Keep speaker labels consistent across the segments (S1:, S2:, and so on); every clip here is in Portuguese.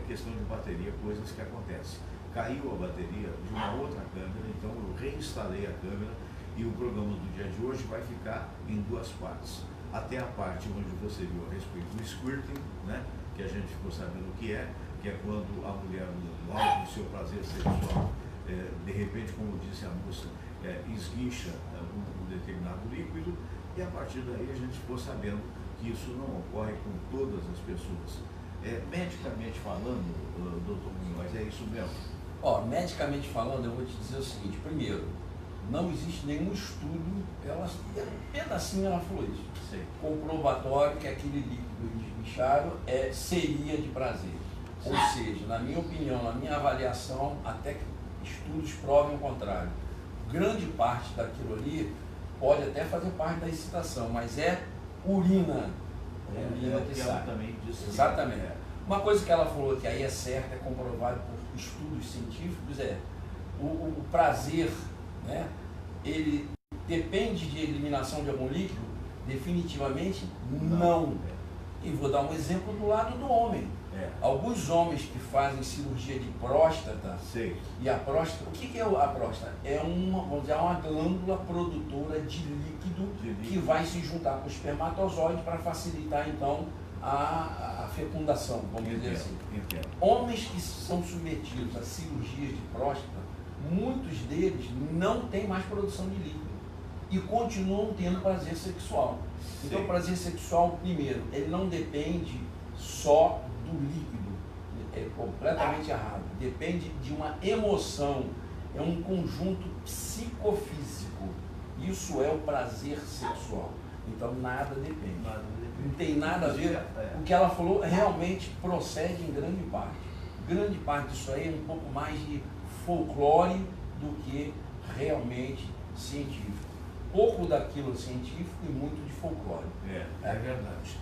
S1: questão de bateria, coisas que acontecem. Caiu a bateria de uma outra câmera, então eu reinstalei a câmera e o programa do dia de hoje vai ficar em duas partes. Até a parte onde você viu a respeito do squirting, né, que a gente ficou sabendo o que é quando a mulher, no alto do seu prazer sexual, de repente, como disse a moça, esguicha um determinado líquido, e a partir daí a gente ficou sabendo que isso não ocorre com todas as pessoas. Medicamente falando, doutor Munhoz, é isso mesmo?
S2: Ó, medicamente falando, eu vou te dizer o seguinte: primeiro, não existe nenhum estudo, um pedacinho ela falou isso,
S1: Sim.
S2: comprobatório que aquele líquido esguichado seria de prazer. Ou seja, na minha opinião, na minha avaliação, até que estudos provem o contrário. Grande parte daquilo ali pode até fazer parte da excitação, mas é urina. Urina que sai.
S1: Também disse.
S2: Exatamente. Uma coisa que ela falou que aí é certa, é comprovado por estudos científicos, o prazer, né? Ele depende de eliminação de algum líquido? Definitivamente não. E vou dar um exemplo do lado do homem. Alguns homens que fazem cirurgia de próstata,
S1: Sei.
S2: e a próstata, o que é a próstata? É uma glândula produtora de líquido que vai se juntar com o espermatozoide para facilitar então a fecundação, vamos dizer assim. Homens que são submetidos a cirurgias de próstata, muitos deles não têm mais produção de líquido e continuam tendo prazer sexual. Então, o prazer sexual, primeiro, ele não depende só do líquido, é completamente errado, depende de uma emoção, é um conjunto psicofísico, isso é o prazer sexual. Então nada depende, não tem nada a ver. O que ela falou realmente procede em grande parte disso aí é um pouco mais de folclore do que realmente científico, pouco daquilo científico e muito de folclore.
S1: É verdade.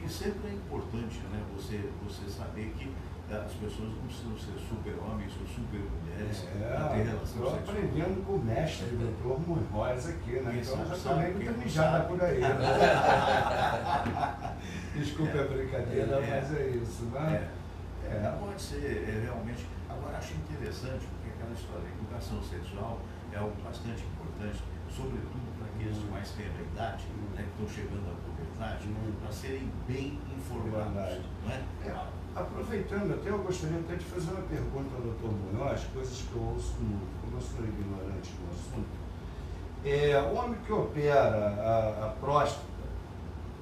S1: E sempre é importante, né, você saber que as pessoas não precisam ser super-homens ou super-mulheres para ter relação sexual.
S3: Estou aprendendo com o mestre, doutor Munhoz aqui, né? Então já tomei muita
S1: não
S3: mijada
S1: sabe.
S3: por aí. Desculpe a brincadeira, mas é isso, né?
S1: Pode ser realmente. Agora, acho interessante, porque aquela história da educação sexual é algo bastante importante, sobretudo para aqueles que mais têm a idade, né, que estão chegando à puberdade, para serem bem informados. Não é?
S3: Aproveitando, até eu gostaria até de fazer uma pergunta ao doutor Munhoz, coisas que eu ouço muito, como eu sou ignorante do assunto. O homem que opera a próstata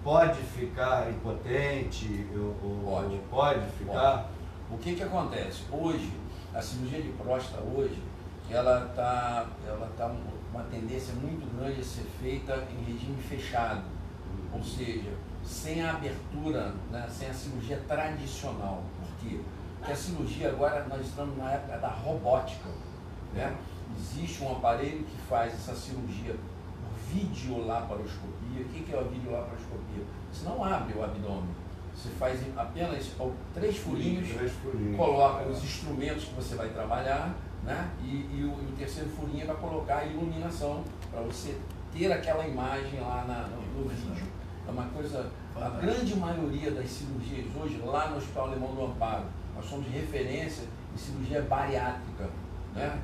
S3: pode ficar impotente? Pode ficar?
S2: O que acontece? Hoje, a cirurgia de próstata hoje, ela tá uma tendência muito grande a ser feita em regime fechado, ou seja, sem a abertura, né, sem a cirurgia tradicional. Por quê? Porque a cirurgia agora, nós estamos na época da robótica, né? Existe um aparelho que faz essa cirurgia por videolaparoscopia. O que é a videolaparoscopia? Você não abre o abdômen, você faz apenas 3 furinhos, coloca os instrumentos que você vai trabalhar, né? E o terceiro furinho vai colocar a iluminação para você ter aquela imagem lá no vídeo. É uma coisa, a grande maioria das cirurgias hoje, lá no Hospital Alemão do Amparo, nós somos referência em cirurgia bariátrica, né?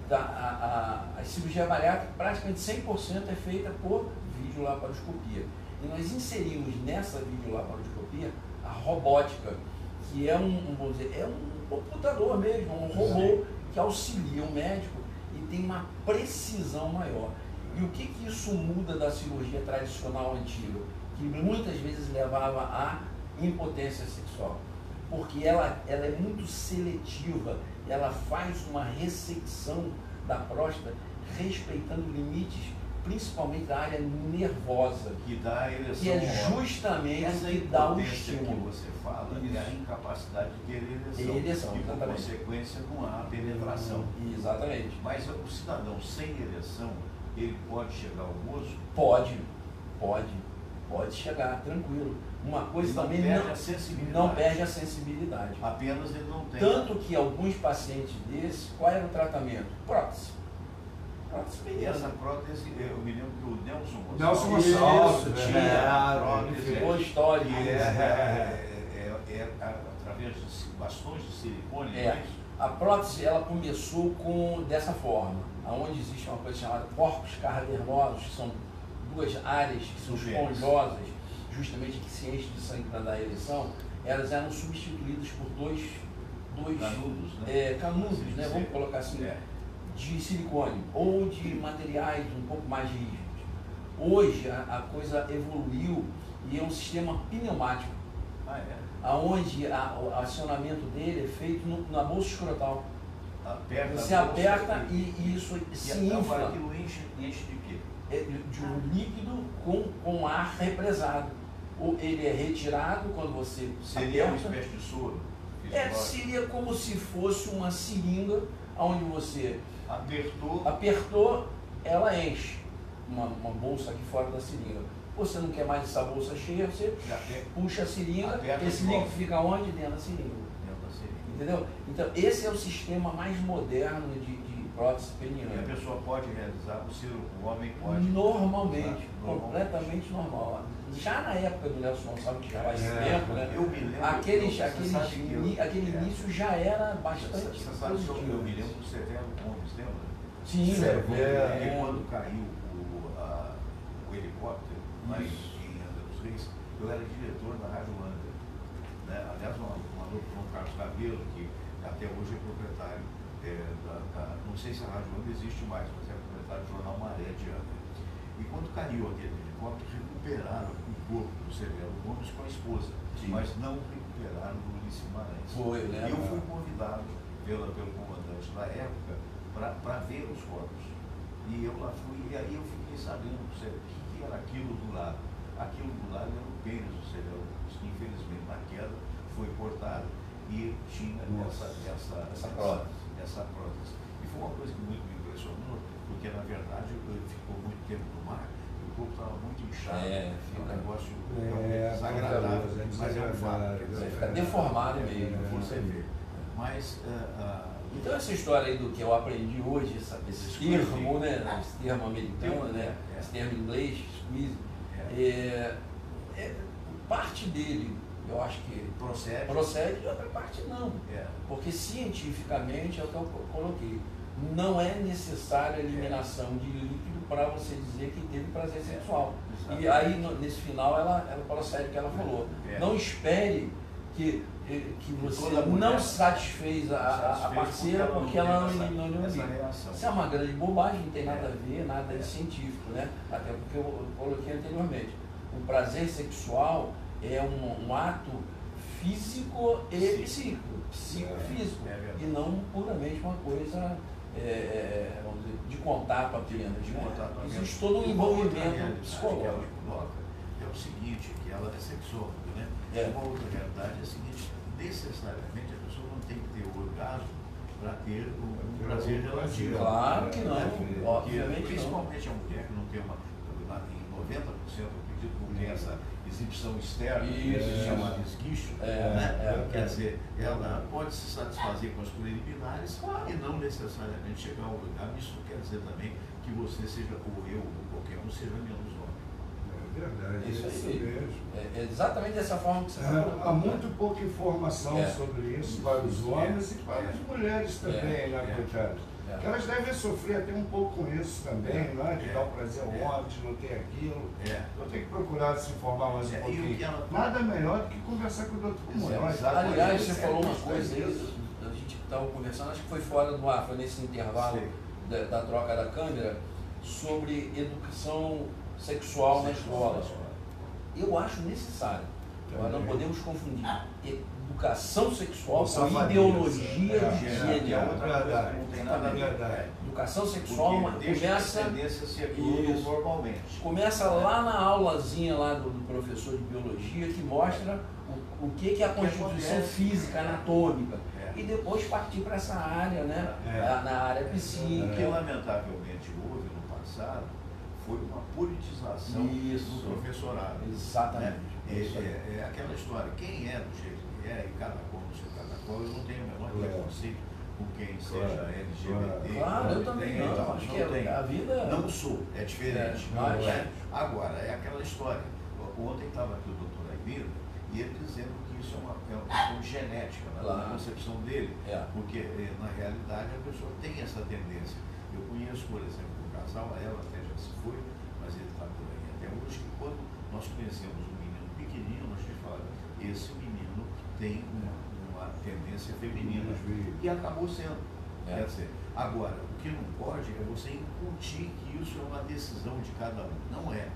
S2: A cirurgia bariátrica, praticamente 100% é feita por videolaparoscopia. E nós inserimos nessa videolaparoscopia a robótica, que é vamos dizer, é um computador mesmo, um robô que auxilia o médico e tem uma precisão maior. E o que isso muda da cirurgia tradicional antiga? Que muitas vezes levava à impotência sexual. Porque ela é muito seletiva, ela faz uma ressecção da próstata respeitando limites, principalmente da área nervosa.
S1: Que dá a ereção.
S2: Que é justamente o que dá o estímulo.
S1: Que você fala é a incapacidade de ter
S2: ereção.
S1: E por consequência não há penetração.
S2: Exatamente.
S1: Mas o cidadão sem ereção, ele pode chegar ao gozo?
S2: Pode chegar, tranquilo. Uma coisa
S1: ele
S2: também não perde a sensibilidade.
S1: Apenas ele não tem.
S2: Tanto que alguns pacientes desses, qual era o tratamento? Prótese.
S1: E essa prótese, eu me lembro que o
S3: Nelson Gonçalves
S1: tinha
S2: prótese histórica.
S1: através através de bastões de silicone,
S2: É.
S1: não é isso?
S2: A prótese ela começou dessa forma, onde existe uma coisa chamada corpos cavernosos, que são duas áreas que são esponjosas, justamente que se enchem de sangue para dar ereção, elas eram substituídas por dois
S1: Canudos, né?
S2: canudos,
S1: Assim,
S2: né? Vamos colocar assim, de silicone ou de materiais um pouco mais rígidos. Hoje a coisa evoluiu e é um sistema pneumático, aonde o acionamento dele é feito na bolsa escrotal. Você aperta e isso se infla.
S1: Aquilo enche de quê?
S2: De um líquido com ar represado. Ou ele é retirado quando você
S1: seria uma
S2: aperta.
S1: espécie de soro?
S2: Seria como se fosse uma seringa onde você apertou, ela enche. Uma bolsa aqui fora da seringa. Você não quer mais essa bolsa cheia, você puxa a seringa, esse líquido fica onde? Dentro da seringa. Entendeu? Então, esse é o sistema mais moderno de prótese peniana.
S1: E a pessoa pode realizar, o homem pode?
S2: Normalmente, completamente normal. Já na época do Nelson Gonçalves, que já faz tempo, né?
S1: Eu me lembro,
S2: aquele início já era bastante
S1: Você sabe que eu me lembro do Severo Gomes, lembra?
S2: Sim,
S1: E quando caiu o helicóptero lá em Angra dos Reis, eu era diretor da Rádio Angra. Né? Aliás, um alô para o Carlos Cabelo, que até hoje é proprietário não sei se a Rádio Angra existe mais, mas é proprietário do jornal Maré de Angra. E quando caiu aquele helicóptero, recuperaram o corpo do Severo Gomes com a esposa, mas não recuperaram o Ulisses Guimarães. E eu fui convidado pelo comandante da época para ver os corpos. E eu lá fui, e aí eu fiquei sabendo o que era aquilo do lado. Aquilo do lado era o pênis do Severo Gomes, que infelizmente na queda foi cortado e tinha essa prótese. E foi uma coisa que muito me impressionou, porque na verdade ele ficou muito tempo no mar, e o corpo estava muito inchado, um negócio desagradável, mas é um fato.
S2: Fica deformado mesmo.
S1: Você vê. Mas
S2: então essa história aí do que eu aprendi hoje, esse termo, né? Esse termo americano, né? Esse termo em inglês, squeeze, parte dele eu acho que procede e outra parte não. Porque cientificamente é o que eu coloquei. Não é necessária a eliminação de líquido para você dizer que teve prazer sexual. E aí nesse final ela procede o que ela falou. Não espere que você não satisfez a parceira porque ela não eliminou nenhum líquido. Isso é uma grande bobagem, não tem nada a ver, nada de científico, né? Até porque eu coloquei anteriormente. O prazer sexual é um ato físico e psicofísico, e não puramente uma coisa vamos dizer, de contato apenas. Existe todo um envolvimento psicológico.
S1: É o seguinte, que ela é sexóloga, né? Uma outra realidade é a seguinte, necessariamente a pessoa não tem que ter o orgasmo para ter um prazer relativo.
S2: Claro que não, obviamente
S1: principalmente a mulher que não tem em 90% eu acredito que não tem essa exibição externa, chamada esguicho, quer dizer, ela pode se satisfazer com as preliminares e não necessariamente chegar ao orgasmo. Isso não quer dizer também que você seja, ou eu, ou qualquer um, seja menos homem.
S3: É verdade,
S2: isso
S3: mesmo.
S2: É exatamente dessa forma que você falou.
S3: Há muito pouca informação sobre isso para os homens e para as mulheres também, né, coitadas? Que elas devem sofrer até um pouco com isso também, não é? De dar o prazer ao homem, de não ter aquilo. Eu tenho que procurar se informar mais um pouquinho. Nada melhor do que conversar com o doutor Munhoz.
S2: Aliás, você falou uma coisa aí, a gente estava conversando, acho que foi fora do ar, foi nesse intervalo da troca da câmera, sobre educação sexual na escola. Eu acho necessário. Nós não podemos confundir educação sexual com ideologia de gênero. Educação sexual começa lá na aulazinha lá do professor de biologia, que mostra o que é a constituição física, anatômica. E depois partir para essa área, né? Na área psíquica.
S1: O que lamentavelmente houve no passado foi uma politização do professorado.
S2: Exatamente.
S1: É aquela história, quem é do jeito que é, e cada qual no seu cada qual, eu não tenho o menor preconceito com quem seja LGBT.
S2: Claro, eu também não. Acho que a vida...
S1: Não sou, é diferente. Agora, é aquela história. Ontem estava aqui o doutor Aimiro, e ele dizendo que isso é uma questão genética, na concepção dele, porque na realidade a pessoa tem essa tendência. Eu conheço, por exemplo, um casal, ela até já se foi, mas ele está por aí até hoje, que quando nós conhecemos um menino pequenininho, nós te falamos, esse menino tem uma tendência feminina, e acabou sendo. Quer dizer, agora, o que não pode é você incutir que isso é uma decisão de cada um. Não é.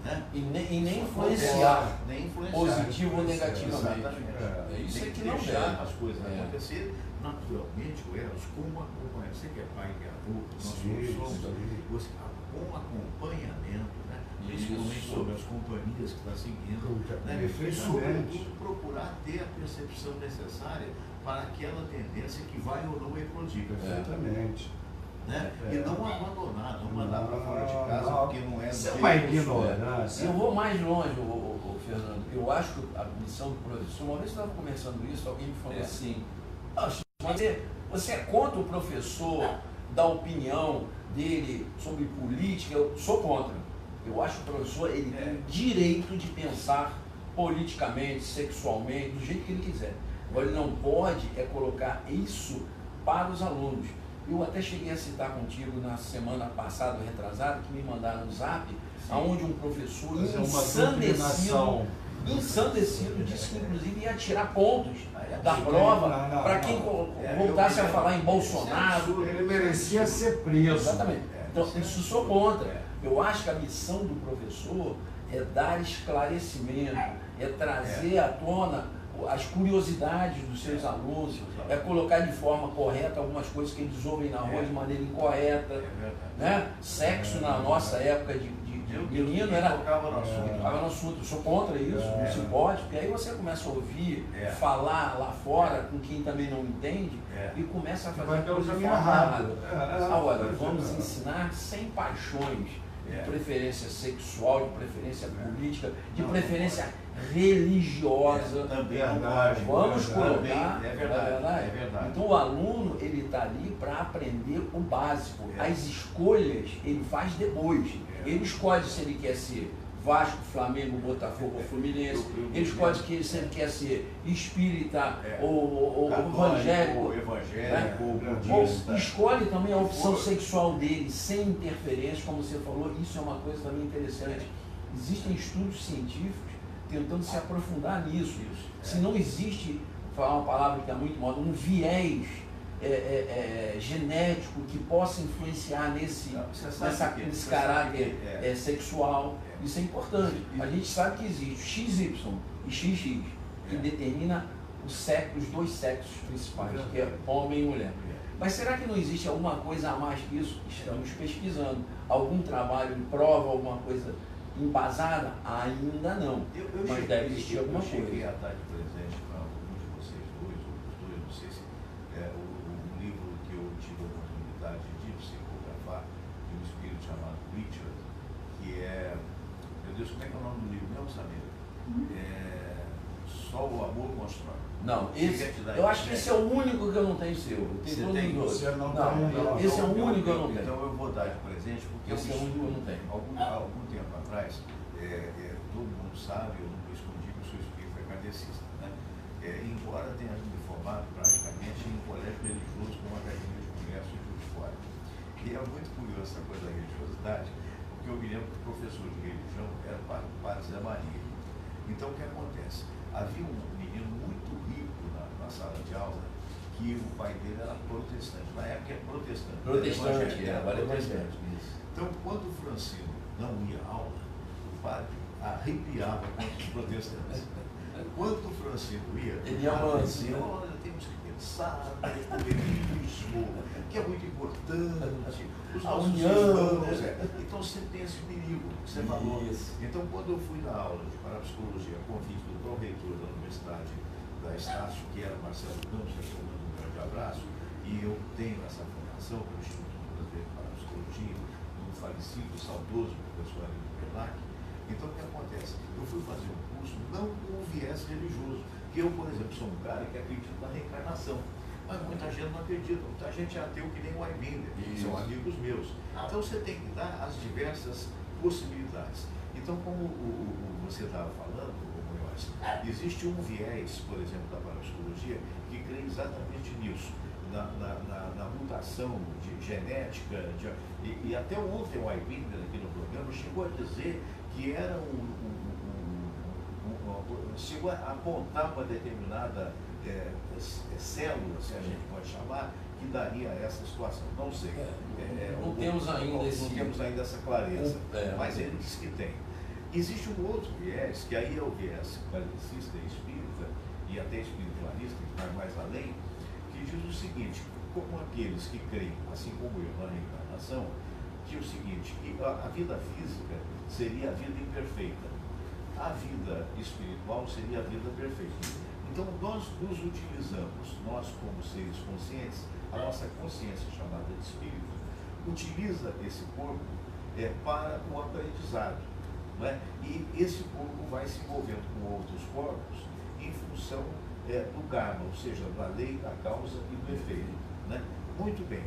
S1: Né?
S2: E nem influenciar,
S1: nem influenciar,
S2: positivo ou negativamente.
S1: Exatamente.
S2: Isso
S1: tem
S2: é que
S1: que
S2: não
S1: deixar
S2: deve
S1: as coisas acontecerem naturalmente, com elas, como acompanhamento. Você que é pai, que é avô, nós somos, com acompanhamento, né? Principalmente sobre as companhias que está seguindo, né? E sobretudo procurar ter a percepção necessária para aquela tendência que vai ou não eclodir.
S3: Perfeitamente.
S1: Né? E não abandonar, não mandar para fora de casa, porque não é do
S3: jeito uma ignorância.
S2: Eu vou mais longe, Fernando. Eu acho que a missão do professor, uma vez eu estava conversando isso, alguém me falou assim, você é contra o professor dar opinião dele sobre política? Eu sou contra. Eu acho que o professor ele tem o direito de pensar politicamente, sexualmente, do jeito que ele quiser. Agora ele não pode colocar isso para os alunos. Eu até cheguei a citar contigo na semana passada, retrasada, que me mandaram um zap, onde um professor ensandecido disse que inclusive ia tirar pontos da prova para quem voltasse a falar em Bolsonaro.
S3: Ele merecia ser preso.
S2: Exatamente. Então, isso sou contra. Eu acho que a missão do professor é dar esclarecimento, é trazer à tona as curiosidades dos seus alunos, é colocar de forma correta algumas coisas que eles ouvem na rua de maneira incorreta. Né? Sexo na nossa época de menino era. Tocava no assunto. Eu sou contra isso, não se pode, porque aí você começa a ouvir, falar lá fora com quem também não entende e começa a fazer coisa errada. Agora, vamos ensinar sem paixões, de preferência sexual, de preferência política, de preferência religiosa.
S1: Também é verdade.
S2: Vamos colocar.
S1: É verdade.
S2: Então o aluno ele está ali para aprender o básico. As escolhas ele faz depois. Ele escolhe se ele quer ser Vasco, Flamengo, Botafogo ou Fluminense. Ele escolhe se ele quer ser espírita ou evangélico. Ou escolhe também a opção sexual dele sem interferência, como você falou. Isso é uma coisa também interessante. Existem estudos científicos tentando se aprofundar nisso. Se não existe, vou falar uma palavra que é muito moda, um viés genético que possa influenciar nesse caráter sexual, isso é importante. A gente sabe que existe XY e XX, que determina os dois sexos principais, que é homem e mulher. Mas será que não existe alguma coisa a mais que isso? Estamos pesquisando. Algum trabalho prova alguma coisa embasada? Ainda não. Mas deve existir alguma coisa.
S1: Eu cheguei a estar de presente para alguns de vocês dois, não sei se um livro que eu tive a oportunidade de psicografar, de um espírito chamado Richard, que é, meu Deus, como é que é o nome do livro mesmo, Samir? Só o Amor Constrói.
S2: Não, eu acho que esse é o único que eu não tenho seu. Esse é o único que eu não tenho.
S1: Então eu vou dar de presente, porque
S2: esse é o único que eu não tenho.
S1: Algum tempo atrás, todo mundo sabe, eu nunca escondi que eu sou espírita kardecista, né? Embora tenha me formado praticamente em um colégio religioso com uma academia de comércio e tudo fora. E é muito curioso essa coisa da religiosidade, porque eu me lembro que o professor de religião era o padre Zé Maria. Então o que acontece? Havia um menino muito rico na sala de aula, que o pai dele era protestante. Na época era protestante.
S2: Agora é protestante.
S1: Então, quando o Francino não ia à aula, o padre arrepiava contra os protestantes. Quando o Francino ia,
S2: ele ia
S1: dizia, olha, temos que pensar no ecumenismo, que é muito importante, os nossos irmãos. Então sempre tem esse perigo que você falou. Então, quando eu fui na aula de parapsicologia, a convite do pró-reitor da Universidade da Estácio, que era Marcelo Campos, que eu mando um grande abraço, e eu tenho essa formação pelo Instituto Brasileiro de Parapsicologia, do falecido, saudoso professor Arildo Perlac. Então, o que acontece? Eu fui fazer um curso não com viés religioso, que eu, por exemplo, sou um cara que acredita na reencarnação, mas muita gente não acredita, muita gente é ateu que nem o Aybinder, são amigos meus. Então, você tem que dar as diversas possibilidades. Então, como você estava falando, nós. Existe um viés, por exemplo, da parapsicologia, que crê exatamente nisso, na mutação genética, e até ontem o Aibinder aqui no programa chegou a dizer que era chegou a apontar uma determinada célula, se a gente pode chamar, que daria essa situação. Não sei.
S2: Não temos ainda
S1: essa clareza, mas ele diz que tem. Existe um outro viés, que aí é o viés kardecista e espírita, e até espiritualista, que vai mais além, que diz o seguinte: como aqueles que creem, assim como eu, na reencarnação, que é o seguinte, que a vida física seria a vida imperfeita, a vida espiritual seria a vida perfeita. Então nós nos utilizamos, nós como seres conscientes, a nossa consciência chamada de espírito, utiliza esse corpo para o aprendizado, não é? E esse corpo vai se envolvendo com outros corpos em função do karma, ou seja, da lei, da causa e do efeito, né? Muito bem.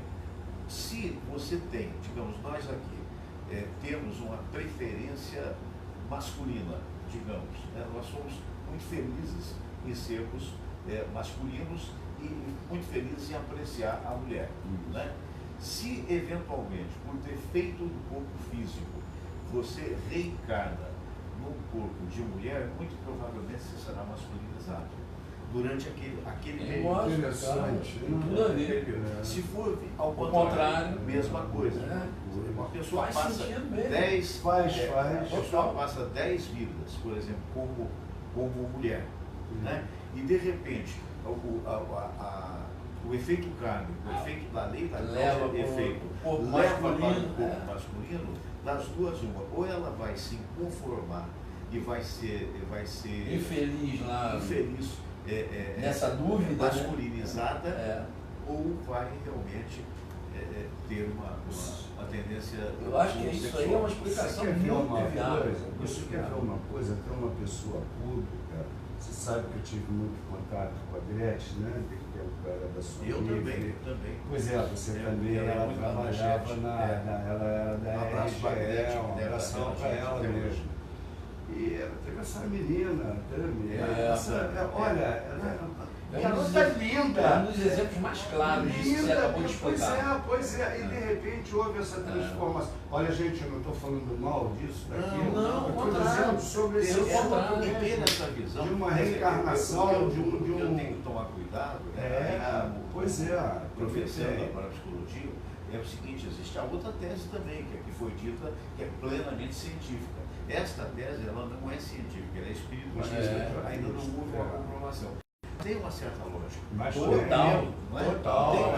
S1: Se você tem, digamos, nós aqui temos uma preferência masculina, digamos, né? Nós somos muito felizes em sermos masculinos e muito felizes em apreciar a mulher, né? Se eventualmente, por defeito do corpo físico, você reencarna num corpo de mulher, muito provavelmente você será masculinizado durante aquele período. Se for ao contrário, mesma coisa. Uma pessoa passa 10 passa 10 vidas, por exemplo, como mulher, né? E de repente o efeito kármico, o efeito da lei da causa e efeito leva para o corpo masculino, das duas uma, ou ela vai se conformar e vai ser
S2: infeliz
S1: nessa
S2: dúvida,
S1: masculinizada, né? Ou vai realmente ter uma tendência.
S2: Eu acho que isso aí é uma explicação muito viável.
S3: Você quer ver uma coisa? Até uma pessoa pública, você sabe que eu tive muito contato com a Gretchen, né? Era da sua
S1: eu também.
S3: Pois você também, ela trabalhava ela era da RGE, um abração para ela mesmo. E ela teve essa menina, olha, ela é linda.
S2: É um dos exemplos mais claros disso que você acabou de explicar.
S3: Pois é, e de repente houve essa transformação. Olha, gente, eu não estou falando mal disso, daquilo.
S2: Não,
S3: eu estou dizendo sobre esse ponto
S1: essa visão
S3: de uma reencarnação,
S1: eu tenho que tomar cuidado, professor da parapsicologia, é o seguinte: existe a outra tese também, que foi dita, que é plenamente científica. Esta tese, ela não é científica, ela é espiritualista, ainda não houve a comprovação. Tem uma certa lógica.
S3: Mas
S1: total,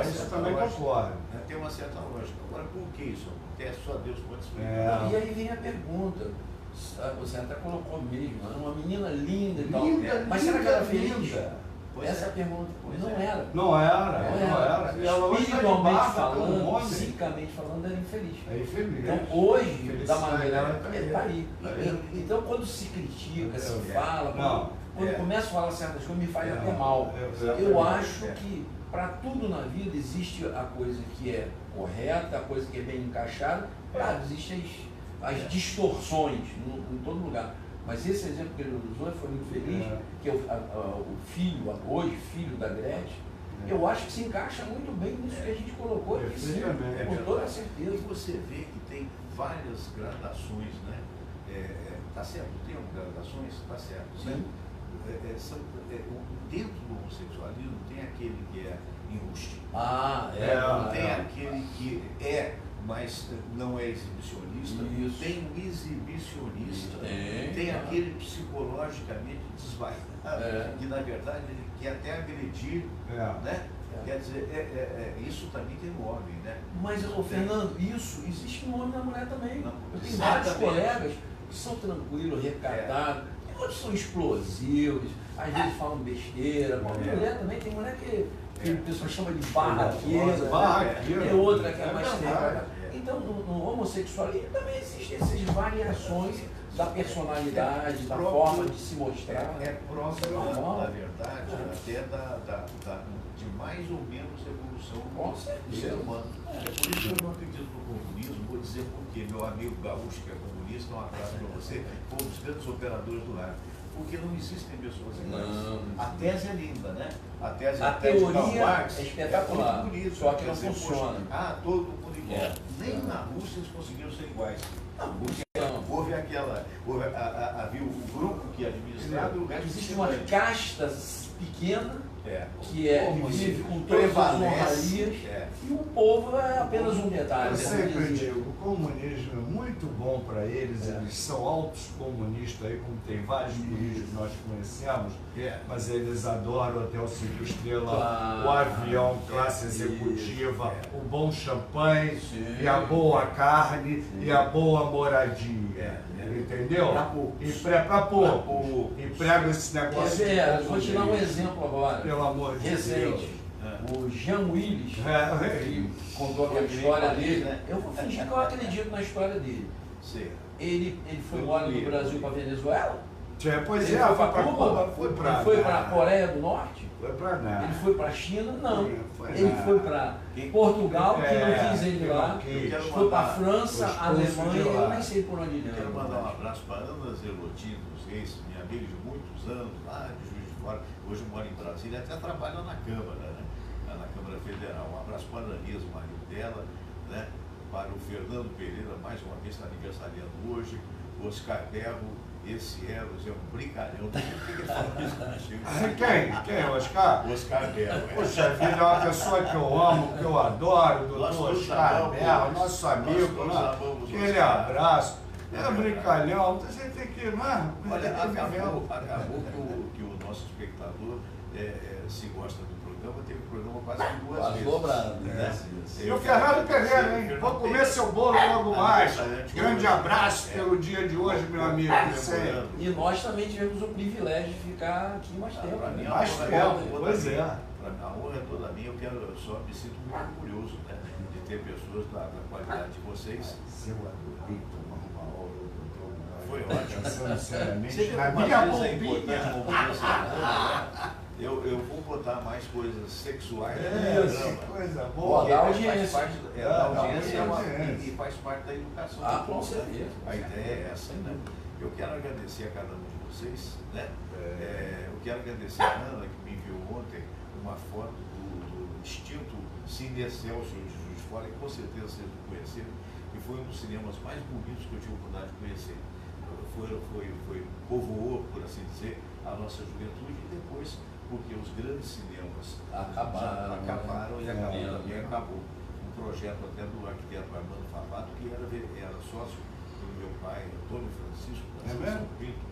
S3: isso também concordo.
S1: Tem uma certa lógica. Agora, por que isso acontece? Só Deus pode explicar.
S2: E aí vem a pergunta, você até colocou mesmo, uma menina linda e tal, mas será que ela fez? Essa é a pergunta.
S3: Não era.
S2: Espiritualmente falando, psicamente falando, era infeliz. Então, hoje, da maneira, está aí. Então, quando se critica, se fala, quando começa a falar certas coisas, me faz até mal. Eu acho que, para tudo na vida, existe a coisa que é correta, a coisa que é bem encaixada. Claro, existem as distorções em todo lugar. Mas esse exemplo que ele usou foi muito feliz, que é o filho, hoje filho da Gretchen, eu acho que se encaixa muito bem nisso que a gente colocou aqui, com toda certeza.
S1: E você vê que tem várias gradações, né? Tá certo, tem gradações, tá certo, né? Dentro do homossexualismo tem aquele que é enrustido. Tem aquele que mas não é exibicionista.
S2: Isso.
S1: Tem um exibicionista, tem aquele psicologicamente desvairado, que na verdade ele quer até agredir, né? Quer dizer, isso também tem no homem, né?
S2: Mas, Fernando, isso existe no homem e na mulher também.
S1: Não,
S2: eu tenho vários colegas que são tranquilos, recatados, outros são explosivos, às vezes falam besteira. Mulher também, tem mulher que a pessoa chama de barraqueira, tem outra que é mais tempo. Então, no homossexualismo também existem essas variações da personalidade, da forma de se mostrar.
S1: É próximo, na verdade, até de mais ou menos evolução do ser humano. É por isso que eu não acredito no comunismo. Vou dizer porque meu amigo gaúcho, que é comunista, um abraço para você, foi um dos grandes operadores do ar. porque não existem pessoas iguais.
S2: Não.
S1: A tese é linda, né? A tese
S2: A
S1: tese de Karl
S2: teoria
S1: Marx
S2: é espetacular,
S1: muito bonita,
S2: só que não
S1: quer dizer,
S2: funciona.
S1: poxa, todo mundo igual.
S2: É.
S1: Nem na Rússia eles conseguiram ser iguais. Na Rússia
S2: Não.
S1: havia o grupo que administrava e o resto
S2: Existe
S1: se
S2: uma
S1: mantém.
S2: casta pequena que vive com todas as
S1: prevalece,
S2: honrarias e o povo é apenas um detalhe.
S3: Eu sempre
S2: vamos dizer.
S3: digo, o comunismo é muito bom para eles, eles são altos comunistas aí, como tem vários políticos que nós conhecemos, mas eles adoram o hotel 5 estrelas,
S2: Claro.
S3: o avião classe executiva, o bom champanhe,
S2: Sim.
S3: e a boa carne, e a boa moradia. Entendeu?
S1: Pra poucos.
S3: E para pouco.
S1: poucos.
S3: E prega esse
S2: Quer
S3: negócio
S2: ver,
S3: de
S2: vou te dar um exemplo agora.
S3: Pelo amor de
S2: Recente.
S3: Deus.
S2: O Jean Willis,
S3: É.
S2: que contou aquela história dele, né? Eu vou fingir que eu acredito na história dele.
S1: Sim.
S2: Ele foi embora do Brasil para Venezuela?
S3: Pois
S2: Ele
S3: é,
S2: foi
S3: foi
S2: para
S3: para
S2: Cuba?
S3: Cuba, foi para
S2: Ele foi para a Coreia do Norte?
S3: Foi para nada.
S2: Ele foi para a China? Não.
S3: Foi
S2: Ele
S3: nada.
S2: foi para Portugal, que não quis ele
S3: que
S2: lá.
S3: não quis.
S2: Foi para a França,
S3: Os
S2: Alemanha,
S3: de lá.
S2: eu nem sei por onde ele
S1: Quero
S2: andou.
S1: mandar um abraço para Ana Zelotin dos Reis, minha amiga de muitos anos, lá de Juiz de Fora. Hoje mora em Brasília, até trabalha na Câmara, né? Na Câmara Federal. Um abraço para a Ananias, o marido dela, né? Para o Fernando Pereira, mais uma vez está aniversariando hoje. O Oscar Berro, esse Eros é um brincalhão. Por que ele fala isso contigo?
S3: Quem, Oscar?
S1: O Oscar Berro.
S3: Poxa vida, é uma pessoa que eu amo, que eu adoro, o
S1: Nós
S3: doutor
S1: todos
S3: Oscar
S1: amamos,
S3: Berro, nosso amigo,
S1: nós
S3: né?
S1: amamos o
S3: Aquele
S1: Oscar.
S3: abraço. É
S1: verdade.
S3: brincalhão, você tem que ir, né?
S1: Olha,
S3: Tem que ver.
S1: acabou que o nosso espectador se gosta do programa, teve o programa quase que duas
S2: Quase
S1: vezes.
S2: dobrado,
S1: Né?
S3: E o Fernando Pereira, hein? Vou comer seu bolo logo mais. Grande abraço pelo dia de hoje, meu amigo. Sempre.
S2: E nós também tivemos o privilégio de ficar aqui mais tempo.
S1: Pra mim,
S2: né?
S3: Mais tempo, pois é.
S1: A honra é toda minha, eu só me sinto muito orgulhoso, né, de ter pessoas da qualidade de vocês.
S3: Eu adorei tomar uma aula do doutor.
S1: Foi ótimo.
S3: Pensando seriamente
S1: Você
S3: na
S1: algumas
S3: minha
S1: vezes é importante
S3: bombinha.
S1: como você né? Eu vou botar mais coisas sexuais no
S3: Que
S1: programa.
S3: coisa
S2: Pô,
S3: boa.
S2: dá
S1: Porque
S2: audiência.
S1: faz parte da audiência
S3: audiência.
S1: e faz parte da educação.
S2: Ah,
S1: do
S2: com
S1: povo, né?
S2: certeza.
S1: A ideia é essa, né? Eu quero agradecer a cada um de vocês, né? Eu quero agradecer a Ana, que me enviou ontem uma foto do extinto Cine Excelsior de Juiz de Fora, que com certeza vocês não conheceram, que foi um dos cinemas mais bonitos que eu tive a oportunidade de conhecer. Povoou, por assim dizer, a nossa juventude e depois, porque os grandes cinemas acabaram e acabou. Um projeto até do arquiteto Armando Favato, que era sócio do meu pai, Antônio Francisco, da São Pinto,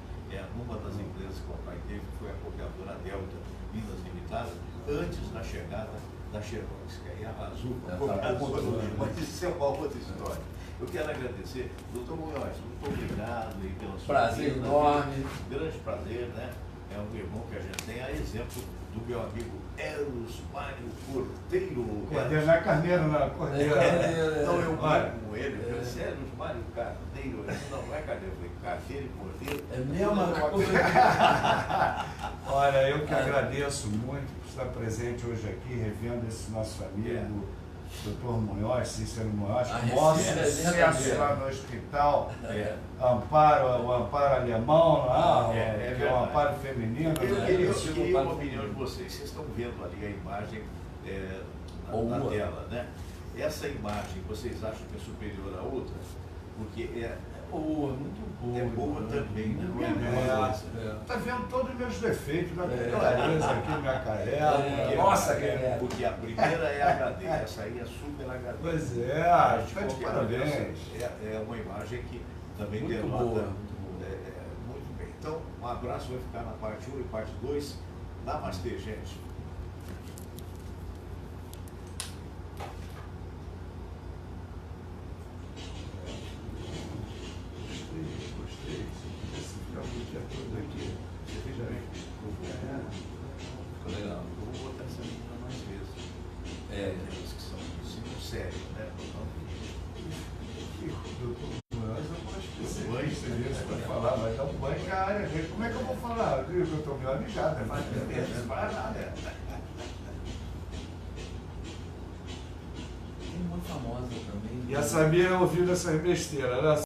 S1: numa das empresas que o papai teve, que foi a copiadora Delta Minas Limitada, antes da chegada da Xerox, que aí arrasou com a copiadora, mas isso é uma outra história. Eu quero agradecer, doutor Munhoz, muito obrigado aí pela sua
S2: Prazer
S1: vida,
S2: enorme.
S1: grande prazer, né? É um irmão que a gente tem, a exemplo do meu amigo Eros Mário Cordeiro.
S3: Cordeiro não é carneiro, não é cordeiro.
S1: Não, eu moro com ele, eu disse, Eros Mário Carneiro. Ele disse, não é carneiro, eu falei, carneiro e cordeiro.
S2: É mesmo?
S3: Olha, eu que agradeço muito por estar presente hoje aqui, revendo esse nosso amigo, Dr. Munhoz, Cícero Munhoz,
S2: A
S3: com o maior
S2: receita é
S3: sucesso
S2: verdadeira.
S3: lá no hospital,
S1: É.
S3: o amparo alemão,
S1: É
S3: que é o amparo feminino.
S1: Eu
S3: né?
S1: queria uma opinião de vocês. Vocês estão vendo ali a imagem na tela, né? Essa imagem, vocês acham que é superior à outra? Porque
S2: Muito boa.
S1: é boa também, né? Não é a mesma coisa.
S3: Tá vendo todos os meus defeitos, da clareza aqui, minha carela.
S2: Nossa, cara.
S1: Porque a primeira é HD, essa aí é Super HD.
S3: Pois é,
S1: Mas, de
S3: tá de
S1: qualquer
S3: parabéns.
S1: maneira, é uma imagem que também
S2: Muito
S1: denota
S2: boa.
S1: muito bem. Então, um abraço vai ficar na parte 1 e parte 2. Namastê, gente.
S3: Gostei. Esse ficar o dia todo aqui.
S1: Você veja bem.
S2: Ficou legal.
S1: Eu vou botar essa menina mais vezes. Aquelas que são ensino sério, né?
S3: Doutor Munhoz é uma especialista nisso para falar, mas dá um banho na área dele. Como é que eu vou falar? Eu estou meio alijado, mas não para nada.
S2: Tem uma famosa também.
S3: E a Samira ouvindo essas besteiras, né?